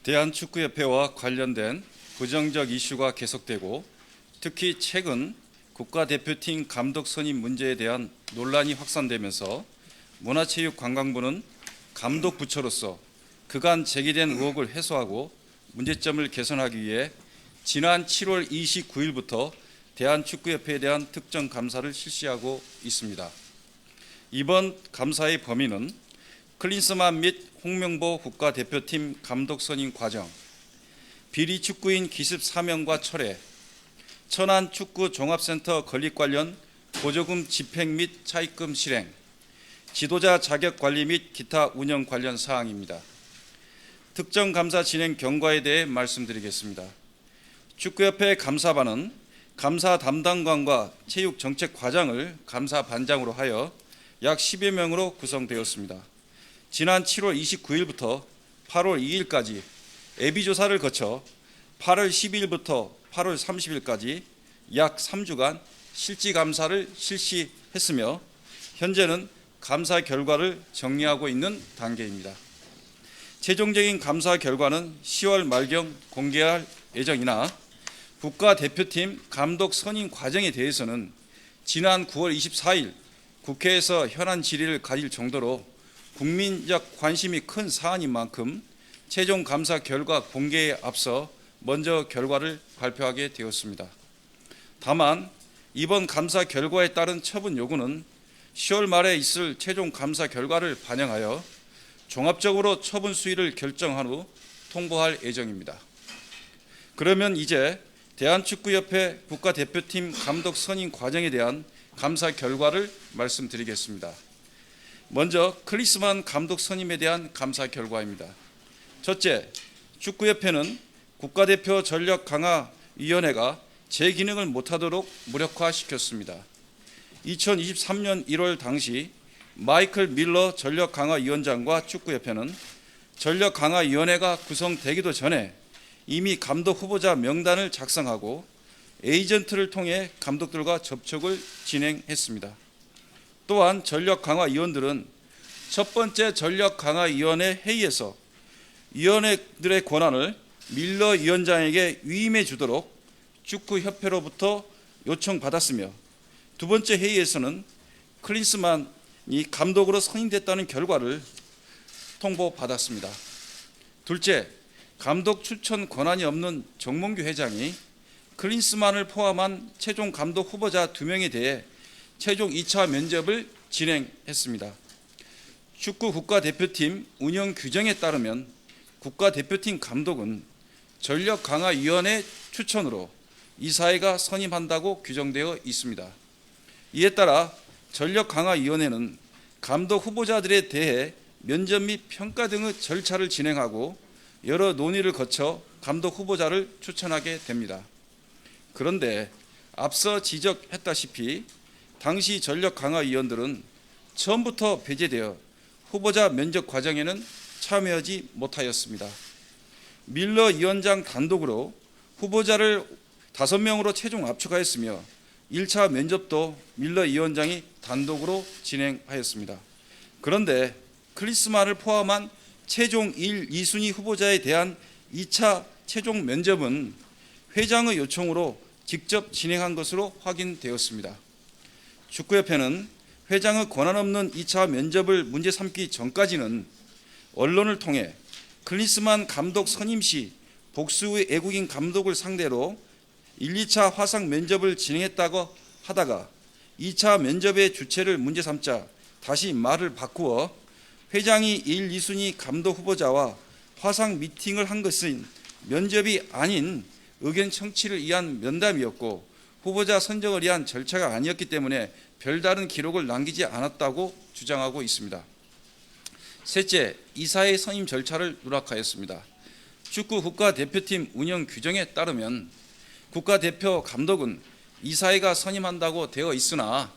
대한축구협회와 관련된 부정적 이슈가 계속되고 특히 최근 국가대표팀 감독 선임 문제에 대한 논란이 확산되면서 문화체육관광부는 감독부처로서 그간 제기된 의혹을 해소하고 문제점을 개선하기 위해 지난 7월 29일부터 대한축구협회에 대한 특정 감사를 실시하고 있습니다. 이번 감사의 범위는 클린스만 및 홍명보 국가대표팀 감독 선임 과정, 비리 축구인 기습 사면과 철회, 천안 축구 종합센터 건립 관련 보조금 집행 및 차입금 실행, 지도자 자격 관리 및 기타 운영 관련 사항입니다. 특정 감사 진행 경과에 대해 말씀드리겠습니다. 축구협회 감사반은 감사 담당관과 체육정책과장을 감사반장으로 하여 약 10여 명으로 구성되었습니다. 지난 7월 29일부터 8월 2일까지 예비조사를 거쳐 8월 12일부터 8월 30일까지 약 3주간 실지감사를 실시했으며 현재는 감사 결과를 정리하고 있는 단계입니다. 최종적인 감사 결과는 10월 말경 공개할 예정이나 국가대표팀 감독 선임 과정에 대해서는 지난 9월 24일 국회에서 현안 질의를 가질 정도로 국민적 관심이 큰 사안인 만큼 최종 감사 결과 공개에 앞서 먼저 결과를 발표하게 되었습니다. 다만 이번 감사 결과에 따른 처분 요구는 10월 말에 있을 최종 감사 결과를 반영하여 종합적으로 처분 수위를 결정한 후 통보할 예정입니다. 그러면 이제 대한축구협회 국가대표팀 감독 선임 과정에 대한 감사 결과를 말씀드리겠습니다. 먼저 클린스만 감독 선임에 대한 감사 결과입니다. 첫째, 축구협회는 국가대표 전력 강화 위원회가 제 기능을 못하도록 무력화시켰습니다. 2023년 1월 당시 마이클 밀러 전력 강화 위원장과 축구협회는 전력 강화 위원회가 구성되기도 전에 이미 감독 후보자 명단을 작성하고 에이전트를 통해 감독들과 접촉을 진행했습니다. 또한 전력 강화 위원들은 첫 번째 전력 강화 위원회 회의에서 위원회들의 권한을 밀러 위원장에게 위임해 주도록 축구협회로부터 요청받았으며 두 번째 회의에서는 클린스만이 감독으로 선임됐다는 결과를 통보받았습니다. 둘째, 감독 추천 권한이 없는 정몽규 회장이 클린스만을 포함한 최종 감독 후보자 2명에 대해 최종 2차 면접을 진행했습니다. 축구 국가대표팀 운영 규정에 따르면 국가대표팀 감독은 전력강화위원회 추천으로 이사회가 선임한다고 규정되어 있습니다. 이에 따라 전력강화위원회는 감독 후보자들에 대해 면접 및 평가 등의 절차를 진행하고 여러 논의를 거쳐 감독 후보자를 추천하게 됩니다. 그런데 앞서 지적했다시피 당시 전력강화위원들은 처음부터 배제되어 후보자 면접 과정에는 참여하지 못하였습니다. 밀러 위원장 단독으로 후보자를 5명으로 최종 압축하였으며 1차 면접도 밀러 위원장이 단독으로 진행하였습니다. 그런데 클린스만을 포함한 최종 1, 2순위 후보자에 대한 2차 최종 면접은 회장의 요청으로 직접 진행한 것으로 확인되었습니다. 축구협회는 회장의 권한 없는 2차 면접을 문제 삼기 전까지는 언론을 통해 클린스만 감독 선임 시 복수의 외국인 감독을 상대로 1, 2차 화상 면접을 진행했다고 하다가 2차 면접의 주체를 문제 삼자 다시 말을 바꾸어 회장이 1, 2순위 감독 후보자와 화상 미팅을 한 것은 면접이 아닌 의견 청취를 위한 면담이었고 후보자 선정을 위한 절차가 아니었기 때문에 별다른 기록을 남기지 않았다고 주장하고 있습니다. 셋째, 이사회 선임 절차를 누락하였습니다. 축구 국가대표팀 운영 규정에 따르면 국가대표 감독은 이사회가 선임한다고 되어 있으나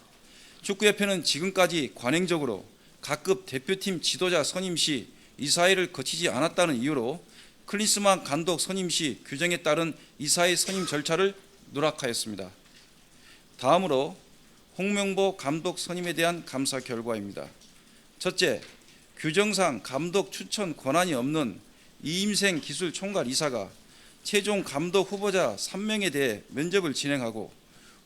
축구협회는 지금까지 관행적으로 각급 대표팀 지도자 선임 시 이사회를 거치지 않았다는 이유로 클린스만 감독 선임 시 규정에 따른 이사회 선임 절차를 누락하였습니다. 다음으로 홍명보 감독 선임에 대한 감사 결과입니다. 첫째, 규정상 감독 추천 권한이 없는 이임생 기술총괄 이사가 최종 감독 후보자 3명에 대해 면접을 진행하고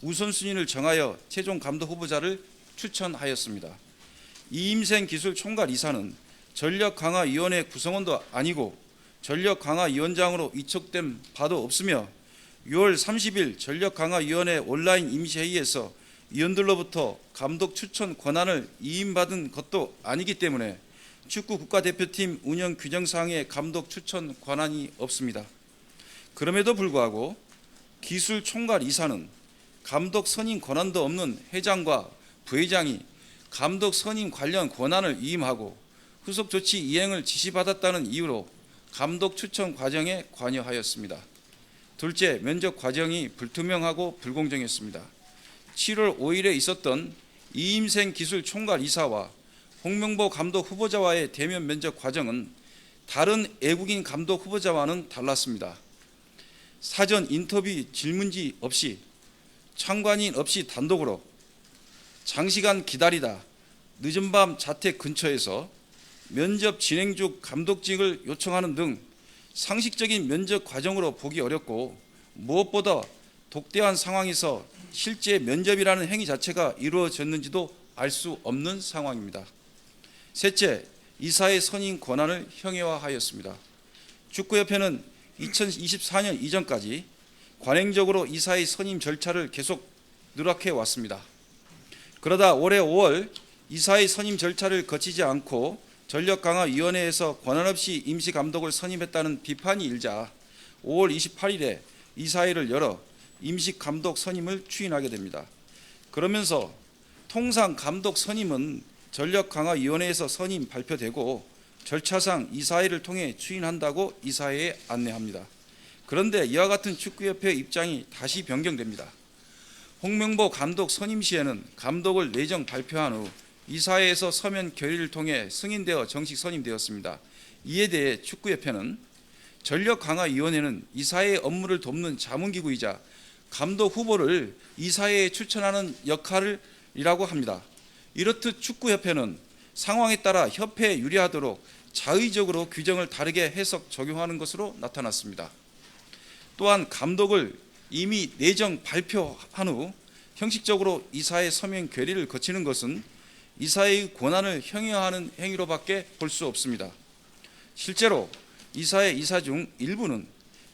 우선순위를 정하여 최종 감독 후보자를 추천하였습니다. 이임생 기술총괄 이사는 전력강화위원회 구성원도 아니고 전력강화위원장으로 위촉된 바도 없으며 6월 30일 전력강화위원회 온라인 임시회의에서 위원들로부터 감독 추천 권한을 위임받은 것도 아니기 때문에 축구 국가대표팀 운영 규정사항에 감독 추천 권한이 없습니다. 그럼에도 불구하고 기술총괄 이사는 감독 선임 권한도 없는 회장과 부회장이 감독 선임 관련 권한을 위임하고 후속 조치 이행을 지시받았다는 이유로 감독 추천 과정에 관여하였습니다. 둘째, 면접 과정이 불투명하고 불공정했습니다. 7월 5일에 있었던 이임생 기술총괄 이사와 홍명보 감독 후보자와의 대면 면접 과정은 다른 외국인 감독 후보자와는 달랐습니다. 사전 인터뷰 질문지 없이 참관인 없이 단독으로 장시간 기다리다 늦은 밤 자택 근처에서 면접 진행 중 감독직을 요청하는 등 상식적인 면접 과정으로 보기 어렵고 무엇보다 독대한 상황에서 실제 면접이라는 행위 자체가 이루어졌는지도 알 수 없는 상황입니다. 셋째, 이사의 선임 권한을 형해화하였습니다. 축구협회는 2024년 이전까지 관행적으로 이사의 선임 절차를 계속 누락해 왔습니다. 그러다 올해 5월 이사의 선임 절차를 거치지 않고 전력강화위원회에서 권한 없이 임시감독을 선임했다는 비판이 일자 5월 28일에 이사회를 열어 임시감독 선임을 추인하게 됩니다. 그러면서 통상 감독 선임은 전력강화위원회에서 선임 발표되고 절차상 이사회를 통해 추인한다고 이사회에 안내합니다. 그런데 이와 같은 축구협회 입장이 다시 변경됩니다. 홍명보 감독 선임 시에는 감독을 내정 발표한 후 이사회에서 서면 결의를 통해 승인되어 정식 선임되었습니다. 이에 대해 축구협회는 전력강화위원회는 이사회의 업무를 돕는 자문기구이자 감독 후보를 이사회에 추천하는 역할이라고 합니다. 이렇듯 축구협회는 상황에 따라 협회에 유리하도록 자의적으로 규정을 다르게 해석 적용하는 것으로 나타났습니다. 또한 감독을 이미 내정 발표한 후 형식적으로 이사회 서면 결의를 거치는 것은 이사회의 권한을 형해화하는 행위로밖에 볼 수 없습니다. 실제로 이사회 이사 중 일부는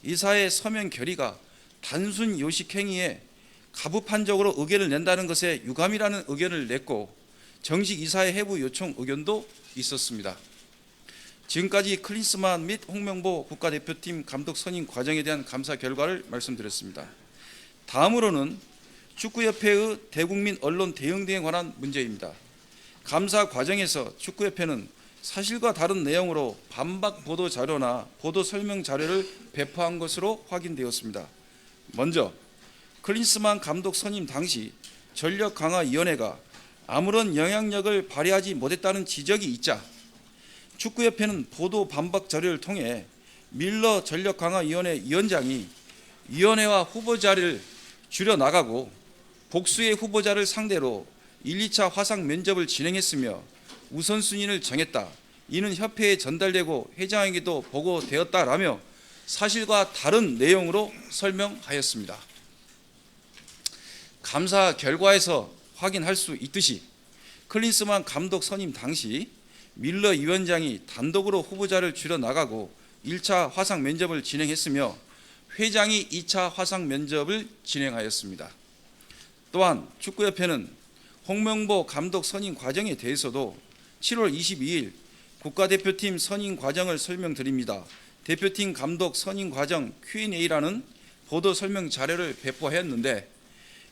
이사회 서면 결의가 단순 요식 행위에 가부판적으로 의견을 낸다는 것에 유감이라는 의견을 냈고 정식 이사회 해부 요청 의견도 있었습니다. 지금까지 클린스만 및 홍명보 국가대표팀 감독 선임 과정에 대한 감사 결과를 말씀드렸습니다. 다음으로는 축구협회의 대국민 언론 대응 등에 관한 문제입니다. 감사 과정에서 축구협회는 사실과 다른 내용으로 반박 보도 자료나 보도 설명 자료를 배포한 것으로 확인되었습니다. 먼저 클린스만 감독 선임 당시 전력강화위원회가 아무런 영향력을 발휘하지 못했다는 지적이 있자 축구협회는 보도 반박 자료를 통해 밀러 전력강화위원회 위원장이 위원회와 후보자를 줄여나가고 복수의 후보자를 상대로 1, 2차 화상 면접을 진행했으며 우선순위를 정했다. 이는 협회에 전달되고 회장에게도 보고되었다라며 사실과 다른 내용으로 설명하였습니다. 감사 결과에서 확인할 수 있듯이 클린스만 감독 선임 당시 밀러 위원장이 단독으로 후보자를 줄여나가고 1차 화상 면접을 진행했으며 회장이 2차 화상 면접을 진행하였습니다. 또한 축구협회는 홍명보 감독 선임 과정에 대해서도 7월 22일 국가대표팀 선임 과정을 설명드립니다. 대표팀 감독 선임 과정 Q&A라는 보도 설명 자료를 배포했는데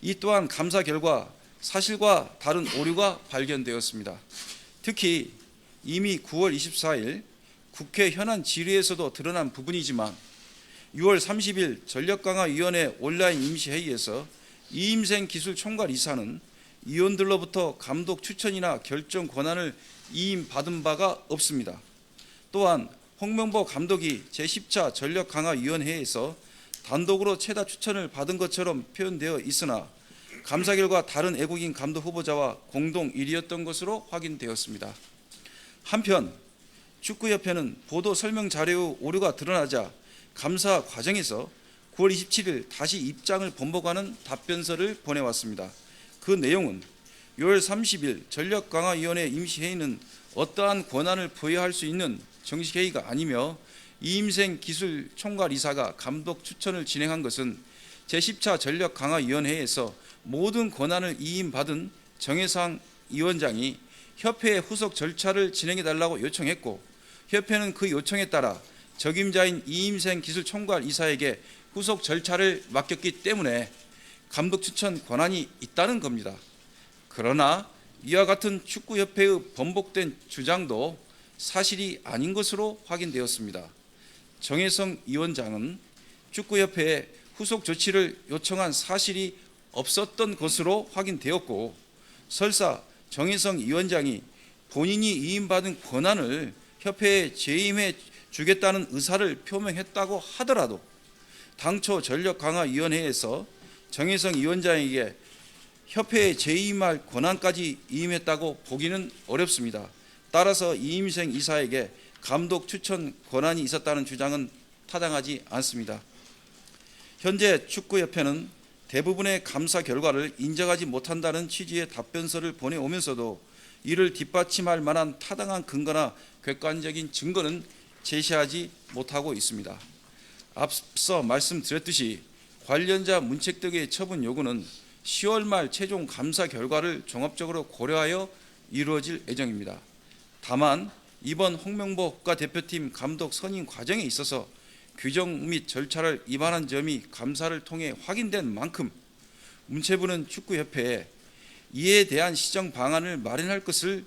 이 또한 감사 결과 사실과 다른 오류가 발견되었습니다. 특히 이미 9월 24일 국회 현안 질의에서도 드러난 부분이지만 6월 30일 전력강화위원회 온라인 임시회의에서 이임생 기술총괄 이사는 위원들로부터 감독 추천이나 결정 권한을 위임받은 바가 없습니다. 또한 홍명보 감독이 제10차 전력강화위원회에서 단독으로 최다 추천을 받은 것처럼 표현되어 있으나 감사 결과 다른 외국인 감독 후보자와 공동 1위였던 것으로 확인되었습니다. 한편 축구협회는 보도 설명 자료의 오류가 드러나자 감사 과정에서 9월 27일 다시 입장을 번복하는 답변서를 보내왔습니다. 그 내용은 6월 30일 전력강화위원회 임시회의는 어떠한 권한을 부여할 수 있는 정식회의가 아니며 이임생 기술총괄이사가 감독 추천을 진행한 것은 제10차 전력강화위원회에서 모든 권한을 이임받은 정혜상 위원장이 협회의 후속 절차를 진행해달라고 요청했고 협회는 그 요청에 따라 적임자인 이임생 기술총괄이사에게 후속 절차를 맡겼기 때문에 감독 추천 권한이 있다는 겁니다. 그러나 이와 같은 축구협회의 번복된 주장도 사실이 아닌 것으로 확인되었습니다. 정혜성 위원장은 축구협회에 후속 조치를 요청한 사실이 없었던 것으로 확인되었고 설사 정혜성 위원장이 본인이 위임받은 권한을 협회에 재임해 주겠다는 의사를 표명했다고 하더라도 당초 전력강화위원회에서 정혜성 위원장에게 협회에 재임할 권한까지 위임했다고 보기는 어렵습니다. 따라서 이임생 이사에게 감독 추천 권한이 있었다는 주장은 타당하지 않습니다. 현재 축구협회는 대부분의 감사 결과를 인정하지 못한다는 취지의 답변서를 보내오면서도 이를 뒷받침할 만한 타당한 근거나 객관적인 증거는 제시하지 못하고 있습니다. 앞서 말씀드렸듯이 관련자 문책등의 처분 요구는 10월 말 최종 감사 결과를 종합적으로 고려하여 이루어질 예정입니다. 다만 이번 홍명보 국가대표팀 감독 선임 과정에 있어서 규정 및 절차를 위반한 점이 감사를 통해 확인된 만큼 문체부는 축구협회에 이에 대한 시정 방안을 마련할 것을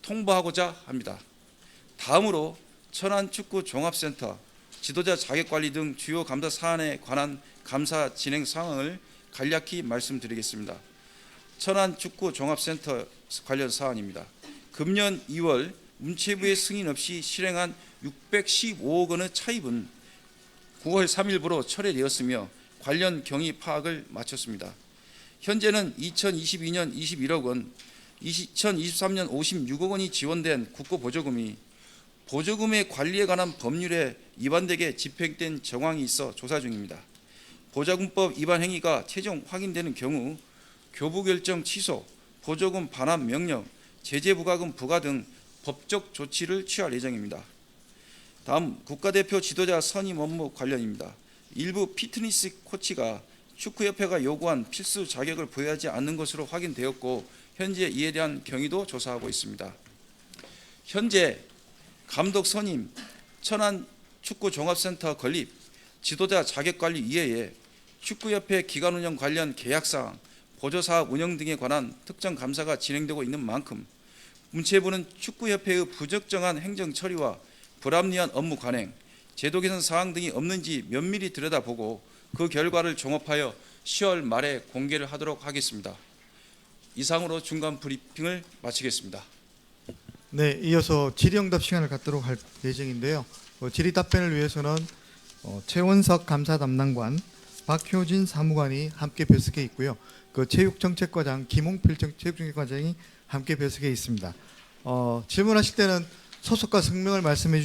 통보하고자 합니다. 다음으로 천안축구종합센터, 지도자 자격관리 등 주요 감사 사안에 관한 감사 진행 상황을 간략히 말씀드리겠습니다. 천안축구종합센터 관련 사안입니다. 금년 2월 문체부의 승인 없이 실행한 615억 원의 차입은 9월 3일부로 철회되었으며 관련 경위 파악을 마쳤습니다. 현재는 2022년 21억 원, 2023년 56억 원이 지원된 국고보조금이 보조금의 관리에 관한 법률에 위반되게 집행된 정황이 있어 조사 중입니다. 보조금법 위반 행위가 최종 확인되는 경우 교부결정 취소, 보조금 반환 명령, 제재 부과금 부과 등 법적 조치를 취할 예정입니다. 다음 국가대표 지도자 선임 업무 관련입니다. 일부 피트니스 코치가 축구협회가 요구한 필수 자격을 부여하지 않는 것으로 확인되었고 현재 이에 대한 경위도 조사하고 있습니다. 현재 감독 선임, 천안축구종합센터 건립, 지도자 자격관리 이외에 축구협회 기간운영 관련 계약사항, 보조사업 운영 등에 관한 특정 감사가 진행되고 있는 만큼 문체부는 축구협회의 부적정한 행정 처리와 불합리한 업무 관행, 제도 개선 사항 등이 없는지 면밀히 들여다보고 그 결과를 종합하여 10월 말에 공개를 하도록 하겠습니다. 이상으로 중간 브리핑을 마치겠습니다. 네, 이어서 질의응답 시간을 갖도록 할 예정인데요. 질의 답변을 위해서는 최원석 감사 담당관, 박효진 사무관이 함께 배석해 있고요. 그 체육정책과장 김홍필 체육정책과장이 함께 배석해 있습니다. 질문하실 때는 소속과 성명을 말씀해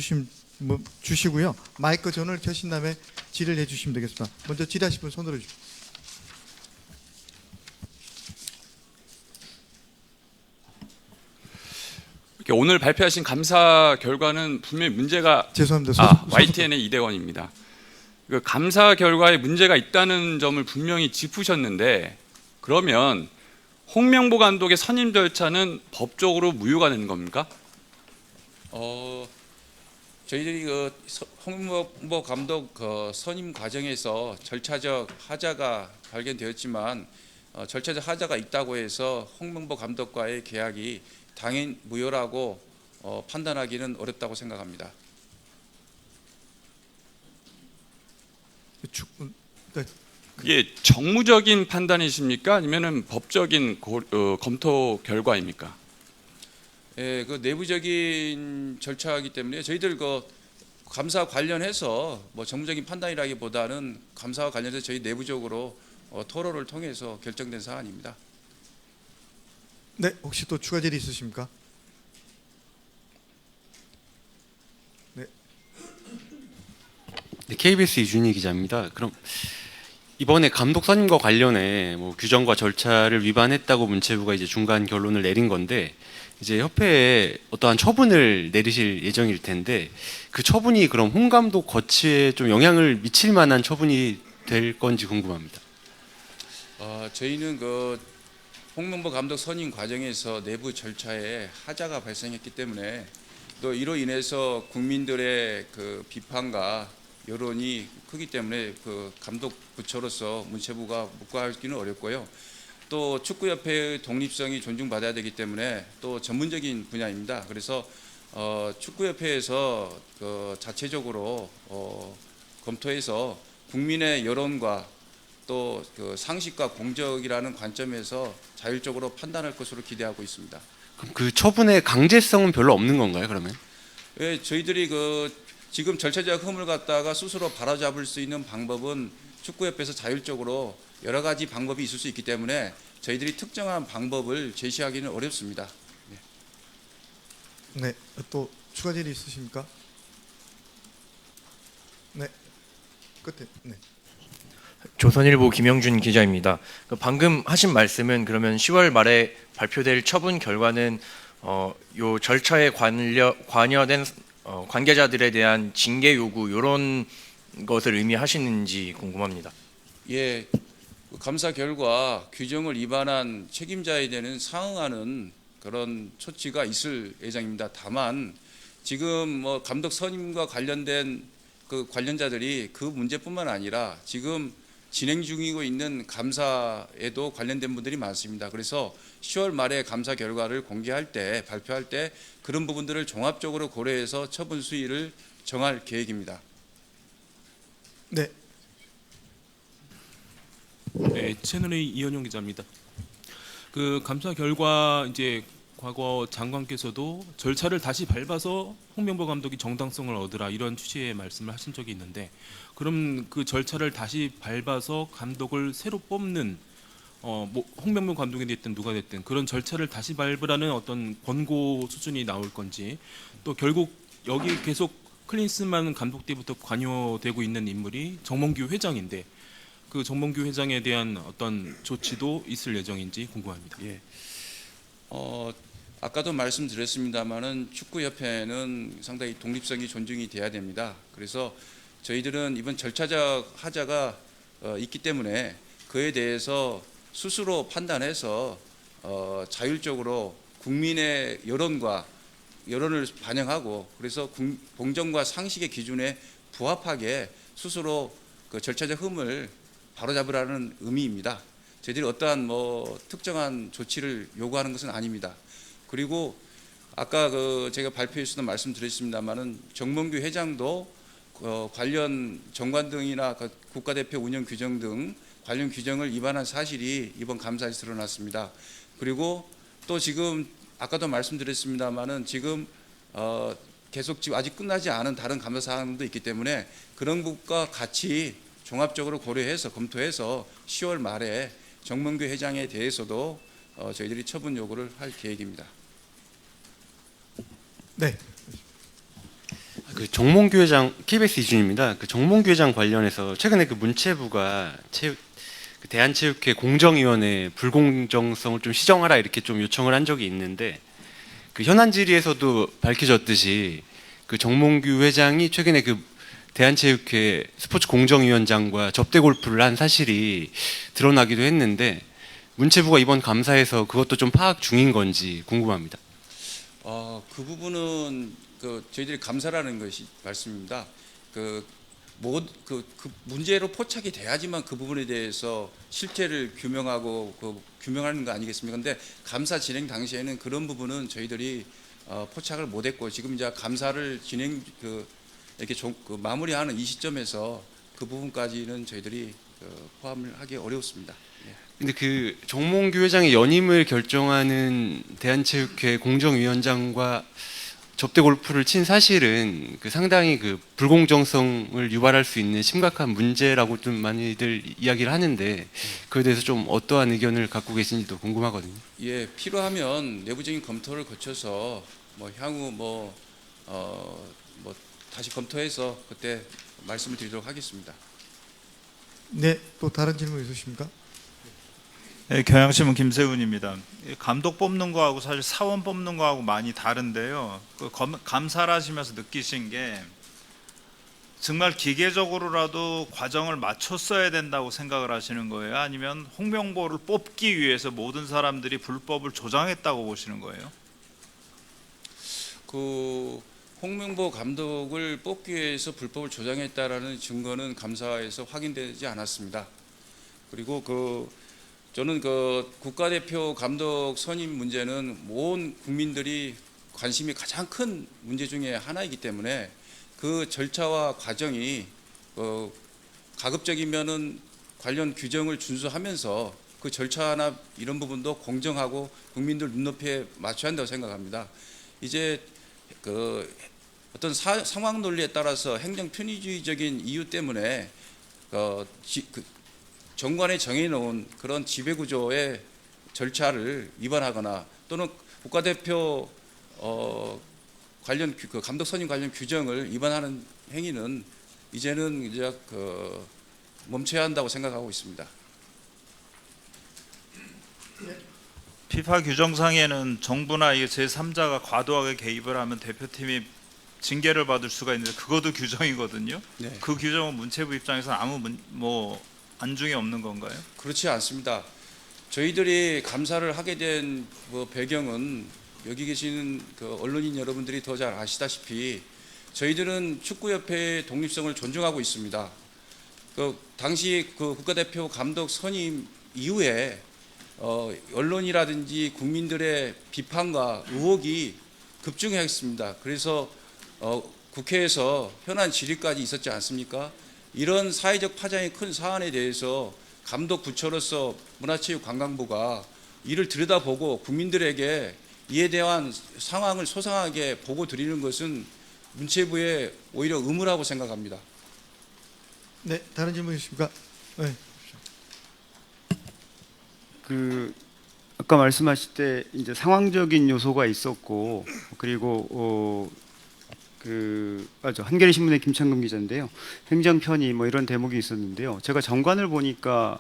주시고요. 마이크 전원을 켜신 다음에 질의를 해주시면 되겠습니다. 먼저 질의하실 분 손 들어주십시오. 오늘 발표하신 감사 결과는 분명히 문제가 죄송합니다. YTN의 이대원입니다. 그 감사 결과에 문제가 있다는 점을 분명히 짚으셨는데 그러면 홍명보 감독의 선임 절차는 법적으로 무효가 되는 겁니까? 저희들이 그 홍명보 감독 선임 과정에서 절차적 하자가 발견되었지만 절차적 하자가 있다고 해서 홍명보 감독과의 계약이 당연 무효라고 판단하기는 어렵다고 생각합니다. 그게 정무적인 판단이십니까? 아니면은 법적인 검토 결과입니까? 예, 그 내부적인 절차이기 때문에 저희들 그 감사 관련해서 뭐 정무적인 판단이라기보다는 감사와 관련해서 저희 내부적으로 토론을 통해서 결정된 사안입니다. 네, 혹시 또 추가 질의 있으십니까? 네, KBS 이준희 기자입니다. 그럼 이번에 감독 선임과 관련해 뭐 규정과 절차를 위반했다고 문체부가 이제 중간 결론을 내린 건데 이제 협회에 어떠한 처분을 내리실 예정일 텐데 그 처분이 그럼 홍 감독 거치에 좀 영향을 미칠 만한 처분이 될 건지 궁금합니다. 저희는 그 홍명보 감독 선임 과정에서 내부 절차에 하자가 발생했기 때문에 또 이로 인해서 국민들의 그 비판과 여론이 크기 때문에 그 감독 부처로서 문체부가 묵과하기는 어렵고요. 또 축구협회의 독립성이 존중받아야 되기 때문에 또 전문적인 분야입니다. 그래서 축구협회에서 그 자체적으로 검토해서 국민의 여론과 또 그 상식과 공정이라는 관점에서 자율적으로 판단할 것으로 기대하고 있습니다. 그럼 그 처분의 강제성은 별로 없는 건가요, 그러면? 예, 저희들이 그 지금 절차적 흠을 갖다가 스스로 바로잡을 수 있는 방법은 축구협회에서 자율적으로 여러 가지 방법이 있을 수 있기 때문에 저희들이 특정한 방법을 제시하기는 어렵습니다. 네, 또 추가 질의 있으십니까? 네, 끝에. 네. 조선일보 김영준 기자입니다. 방금 하신 말씀은 그러면 10월 말에 발표될 처분 결과는 요 절차에 관여된 관계자들에 대한 징계 요구 이런 것을 의미하시는지 궁금합니다. 예, 감사 결과 규정을 위반한 책임자에 대한 상응하는 그런措置가 있을 예정입니다. 다만 지금 뭐 감독 선임과 관련된 그 관련자들이 그 문제뿐만 아니라 지금 진행 중이고 있는 감사에도 관련된 분들이 많습니다. 그래서 10월 말에 감사 결과를 공개할 때 발표할 때 그런 부분들을 종합적으로 고려해서 처분 수위를 정할 계획입니다. 네, 네, 채널A 이현용 기자입니다. 그 감사 결과 이제 과거 장관께서도 절차를 다시 밟아서 홍명보 감독이 정당성을 얻으라 이런 취지의 말씀을 하신 적이 있는데 그럼 그 절차를 다시 밟아서 감독을 새로 뽑는 뭐 홍명보 감독이 됐든 누가 됐든 그런 절차를 다시 밟으라는 어떤 권고 수준이 나올 건지 또 결국 여기 계속 클린스만 감독 때부터 관여되고 있는 인물이 정몽규 회장인데 그 정몽규 회장에 대한 어떤 조치도 있을 예정인지 궁금합니다. 예. 아까도 말씀드렸습니다마는 축구협회는 상당히 독립성이 존중이 돼야 됩니다. 그래서 저희들은 이번 절차적 하자가 있기 때문에 그에 대해서 스스로 판단해서 자율적으로 국민의 여론을 반영하고 그래서 공정과 상식의 기준에 부합하게 스스로 그 절차적 흠을 바로잡으라는 의미입니다. 저희들이 어떠한 뭐 특정한 조치를 요구하는 것은 아닙니다. 그리고 아까 그 제가 발표에서도 말씀드렸습니다마는 정몽규 회장도 관련 정관 등이나 국가대표 운영 규정 등 관련 규정을 위반한 사실이 이번 감사에서 드러났습니다. 그리고 또 지금 아까도 말씀드렸습니다마는 지금 계속 지금 아직 끝나지 않은 다른 감사 사항도 있기 때문에 그런 것과 같이 종합적으로 고려해서 검토해서 10월 말에 정몽규 회장에 대해서도 저희들이 처분 요구를 할 계획입니다. 네, 그 정몽규 회장 KBS 이준입니다. 그 정몽규 회장 관련해서 최근에 그 문체부가 그 대한체육회 공정위원회 불공정성을 좀 시정하라 이렇게 좀 요청을 한 적이 있는데 그 현안 질의에서도 밝혀졌듯이 그 정몽규 회장이 최근에 그 대한체육회 스포츠 공정위원장과 접대 골프를 한 사실이 드러나기도 했는데 문체부가 이번 감사에서 그것도 좀 파악 중인 건지 궁금합니다. 그 부분은 그 저희들이 감사라는 것이 말씀입니다. 그 문제로 포착이 돼야지만 그 부분에 대해서 실태를 규명하고 규명하는 거 아니겠습니까? 근데 감사 진행 당시에는 그런 부분은 저희들이 포착을 못했고 지금 이제 감사를 이렇게 마무리하는 이 시점에서 그 부분까지는 저희들이 포함을 하기 어렵습니다. 예. 근데 그 정몽규 회장의 연임을 결정하는 대한체육회 공정위원장과 접대 골프를 친 사실은 그 상당히 그 불공정성을 유발할 수 있는 심각한 문제라고 좀 많이들 이야기를 하는데 그에 대해서 좀 어떠한 의견을 갖고 계신지도 궁금하거든요. 예, 필요하면 내부적인 검토를 거쳐서 향후 다시 검토해서 그때 말씀을 드리도록 하겠습니다. 네, 또 다른 질문 있으십니까? 네, 경향신문 김세훈입니다. 이 감독 뽑는 거하고 사실 사원 뽑는 거하고 많이 다른데요. 감사를 하시면서 느끼신 게 정말 기계적으로라도 과정을 맞췄어야 된다고 생각을 하시는 거예요? 아니면 홍명보를 뽑기 위해서 모든 사람들이 불법을 조장했다고 보시는 거예요? 그 홍명보 감독을 뽑기 위해서 불법을 조장했다라는 증거는 감사에서 확인되지 않았습니다. 그리고 저는 국가대표 감독 선임 문제는 온 국민들이 관심이 가장 큰 문제 중에 하나이기 때문에 그 절차와 과정이 가급적이면은 관련 규정을 준수하면서 그 절차나 이런 부분도 공정하고 국민들 눈높이에 맞춰야 한다고 생각합니다. 이제 어떤 상황 논리에 따라서 행정 편의주의적인 이유 때문에 정관에 정해놓은 그런 지배구조의 절차를 위반하거나 또는 국가대표 관련 감독 선임 관련 규정을 위반하는 행위는 이제는 이제 멈춰야 한다고 생각하고 있습니다. 피파 규정상에는 정부나 제3자가 과도하게 개입을 하면 대표팀이 징계를 받을 수가 있는데 그것도 규정이거든요. 네. 그 규정은 문체부 입장에서는 아무 안중이 없는 건가요? 그렇지 않습니다. 저희들이 감사를 하게 된 배경은 여기 계시는 언론인 여러분들이 더 잘 아시다시피 저희들은 축구협회의 독립성을 존중하고 있습니다. 당시 국가대표 감독 선임 이후에 언론이라든지 국민들의 비판과 의혹이 급증했습니다. 그래서 국회에서 현안 질의까지 있었지 않습니까? 이런 사회적 파장이 큰 사안에 대해서 감독 부처로서 문화체육관광부가 이를 들여다보고 국민들에게 이에 대한 상황을 소상하게 보고 드리는 것은 문체부의 오히려 의무라고 생각합니다. 네, 다른 질문 있으십니까? 네. 아까 말씀하실 때 이제 상황적인 요소가 있었고 그리고 맞아, 한겨레 신문의 김창금 기자인데요. 행정 편의 뭐 이런 대목이 있었는데요. 제가 정관을 보니까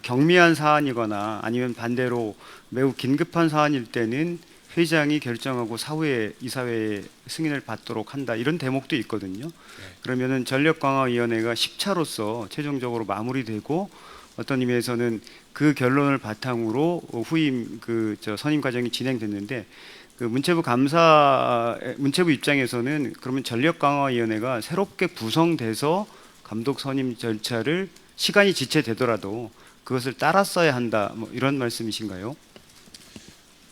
경미한 사안이거나 아니면 반대로 매우 긴급한 사안일 때는 회장이 결정하고 사후에 이사회의 승인을 받도록 한다 이런 대목도 있거든요. 그러면은 전력강화위원회가 10차로서 최종적으로 마무리되고 어떤 의미에서는 그 결론을 바탕으로 후임 선임 과정이 진행됐는데 문체부 입장에서는 그러면 전력강화위원회가 새롭게 구성돼서 감독 선임 절차를 시간이 지체되더라도 그것을 따랐어야 한다 뭐 이런 말씀이신가요?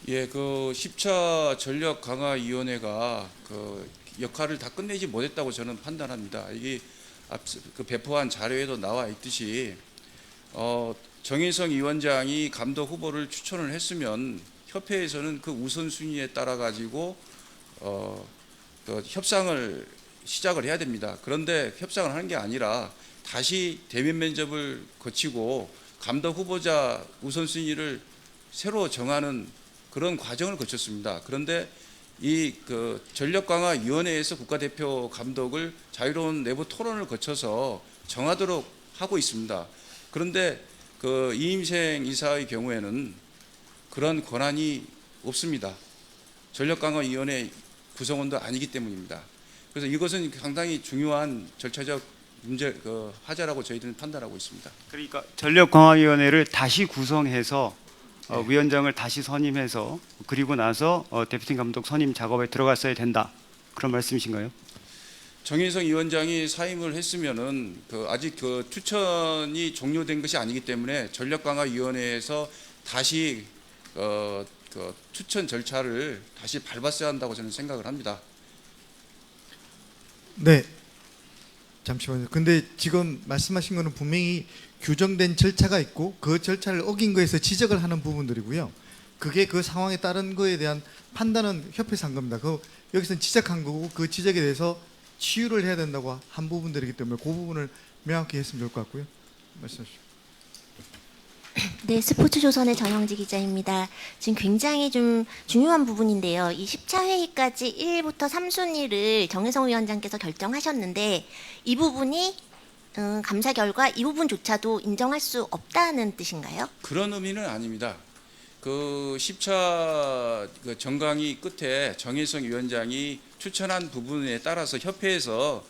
예, 10차 전력강화위원회가 역할을 다 끝내지 못했다고 저는 판단합니다. 이게 앞서 배포한 자료에도 나와 있듯이 정혜성 위원장이 감독 후보를 추천을 했으면 협회에서는 그 우선순위에 따라 가지고 협상을 시작을 해야 됩니다. 그런데 협상을 하는 게 아니라 다시 대면 면접을 거치고 감독 후보자 우선순위를 새로 정하는 그런 과정을 거쳤습니다. 그런데 이 전력강화위원회에서 국가대표 감독을 자유로운 내부 토론을 거쳐서 정하도록 하고 있습니다. 그런데 이임생 이사의 경우에는 그런 권한이 없습니다. 전력강화위원회 구성원도 아니기 때문입니다. 그래서 이것은 상당히 중요한 절차적 문제 하자라고 저희들은 판단하고 있습니다. 그러니까 전력강화위원회를 다시 구성해서 위원장을 다시 선임해서 그리고 나서 대표팀 감독 선임 작업에 들어갔어야 된다 그런 말씀이신가요? 정혜성 위원장이 사임을 했으면은 아직 추천이 종료된 것이 아니기 때문에 전력강화위원회에서 다시 추천 절차를 다시 밟았어야 한다고 저는 생각을 합니다. 네. 잠시만요. 근데 지금 말씀하신 거는 분명히 규정된 절차가 있고 그 절차를 어긴 거에서 지적을 하는 부분들이고요. 그게 그 상황에 따른 거에 대한 판단은 협회에서 한 겁니다. 여기서는 지적한 거고 그 지적에 대해서 치유를 해야 된다고 한 부분들이기 때문에 그 부분을 명확히 했으면 좋을 것 같고요. 말씀하십시오. 네, 스포츠조선의 전영지 기자입니다. 지금 굉장히 좀 중요한 부분인데요. 이 10차 회의까지 1부터 3순위를 정혜성 위원장께서 결정하셨는데 이 부분이 감사 결과 이 부분조차도 인정할 수 없다는 뜻인가요? 그런 의미는 아닙니다. 그 10차 그 정강의 끝에 정혜성 위원장이 추천한 부분에 따라서 협회에서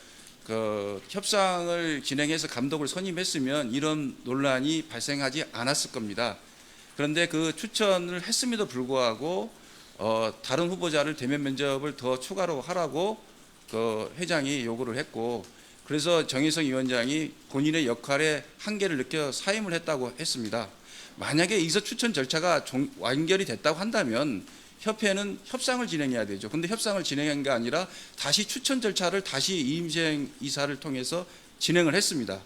그 협상을 진행해서 감독을 선임했으면 이런 논란이 발생하지 않았을 겁니다. 그런데 그 추천을 했음에도 불구하고 다른 후보자를 대면 면접을 더 추가로 하라고 그 회장이 요구를 했고, 그래서 정혜성 위원장이 본인의 역할에 한계를 느껴 사임을 했다고 했습니다. 만약에 이서 추천 절차가 완결이 됐다고 한다면 협회는 협상을 진행해야 되죠. 근데 협상을 진행한 게 아니라 다시 추천 절차를 다시 이임생 이사를 통해서 진행을 했습니다.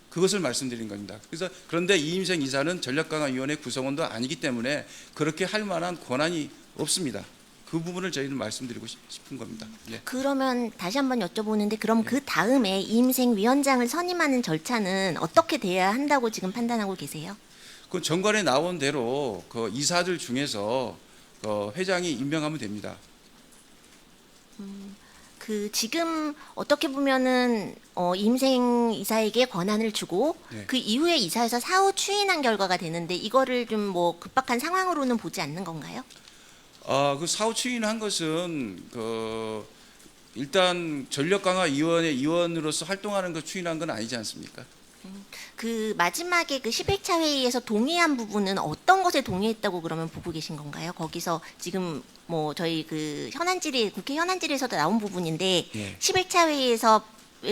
그것을 말씀드린 겁니다. 그런데 이임생 이사는 전략강화위원회 구성원도 아니기 때문에 그렇게 할 만한 권한이 없습니다. 그 부분을 저희는 말씀드리고 싶은 겁니다. 예. 그러면 다시 한번 여쭤보는데 그럼 그 다음에 이임생 위원장을 선임하는 절차는 어떻게 돼야 한다고 지금 판단하고 계세요? 그 정관에 나온 대로 그 이사들 중에서 회장이 임명하면 됩니다. 그 지금 어떻게 보면은 이임생 이사에게 권한을 주고 네. 그 이후에 이사에서 사후 추인한 결과가 되는데 이거를 좀 뭐 급박한 상황으로는 보지 않는 건가요? 그 사후 추인한 것은 그 일단 전력강화위원회 위원으로서 활동하는 거 추인한 건 아니지 않습니까? 그 마지막에 그 11차 회의에서 동의한 부분은 어떤 것에 동의했다고 그러면 보고 계신 건가요? 거기서 지금 뭐 저희 그 국회 현안질에서도 나온 부분인데 예. 11차 회의에서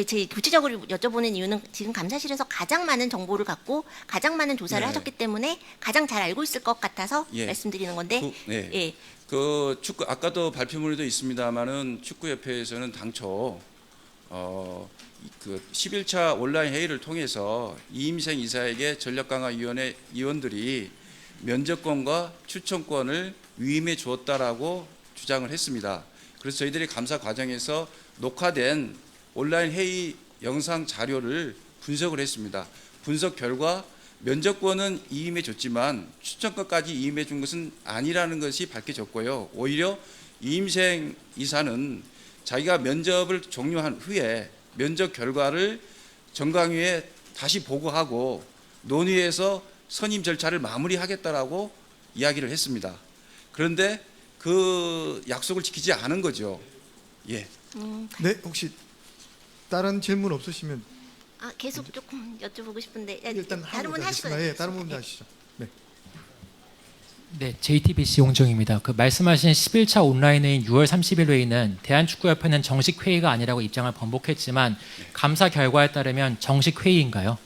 제 구체적으로 여쭤보는 이유는 지금 감사실에서 가장 많은 정보를 갖고 가장 많은 조사를 네. 하셨기 때문에 가장 잘 알고 있을 것 같아서 예. 말씀드리는 건데 네. 예. 그 축구 아까도 발표문에도 있습니다만은 축구협회에서는 당초 그 11차 온라인 회의를 통해서 이임생 이사에게 전력강화위원회 위원들이 면접권과 추천권을 위임해 주었다라고 주장을 했습니다. 그래서 저희들이 감사 과정에서 녹화된 온라인 회의 영상 자료를 분석을 했습니다. 분석 결과 면접권은 이임해 줬지만 추천권까지 이임해 준 것은 아니라는 것이 밝혀졌고요. 오히려 이임생 이사는 자기가 면접을 종료한 후에 면접 결과를 정강위에 다시 보고하고 논의해서 선임 절차를 마무리하겠다라고 이야기를 했습니다. 그런데 그 약속을 지키지 않은 거죠. 예. 네, 혹시 다른 질문 없으시면 계속 조금 여쭤보고 싶은데 일단 다른 분 하고 하시고 예, 다른 분 하시죠. 네. 네, JTBC 홍정입니다. 그 말씀하신 11차 온라인 회의인 6월 30일 회의는 대한축구협회는 정식 회의가 아니라고 입장을 번복했지만 감사 결과에 따르면 정식 회의인가요?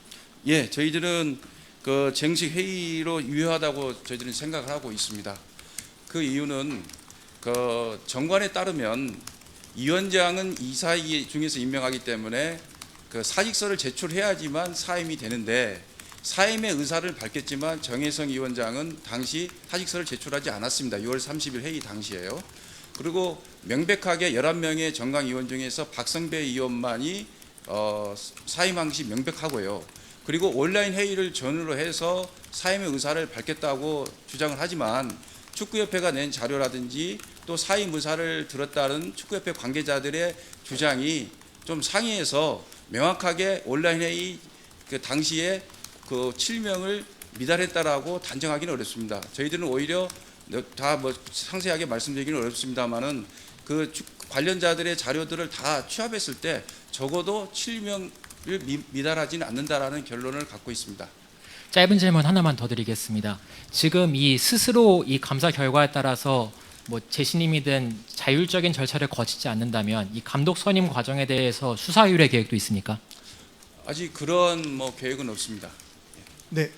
예, 저희들은 그 정식 회의로 유효하다고 저희들은 생각을 하고 있습니다. 그 이유는 그 정관에 따르면 위원장은 이사회 중에서 임명하기 때문에 그 사직서를 제출해야지만 사임이 되는데 사임의 의사를 밝혔지만 정혜성 위원장은 당시 사직서를 제출하지 않았습니다. 6월 30일 회의 당시에요. 그리고 명백하게 11명의 정강위원 중에서 박성배 의원만이 사임한 것이 명백하고요. 그리고 온라인 회의를 전후로 해서 사임의 의사를 밝혔다고 주장을 하지만 축구협회가 낸 자료라든지 또 사임 의사를 들었다는 축구협회 관계자들의 주장이 좀 상이해서 명확하게 온라인 회의 그 당시에 그 7명을 미달했다라고 단정하기는 어렵습니다. 저희들은 오히려 다 뭐 상세하게 말씀드리기는 어렵습니다만은 그 관련자들의 자료들을 다 취합했을 때 적어도 7명을 미달하지는 않는다라는 결론을 갖고 있습니다. 짧은 질문 하나만 더 드리겠습니다. 지금 이 스스로 이 감사 결과에 따라서 뭐 재신임이든 자율적인 절차를 거치지 않는다면 이 감독 선임 과정에 대해서 수사 의뢰 계획도 있습니까? 아직 그런 뭐 계획은 없습니다. 네,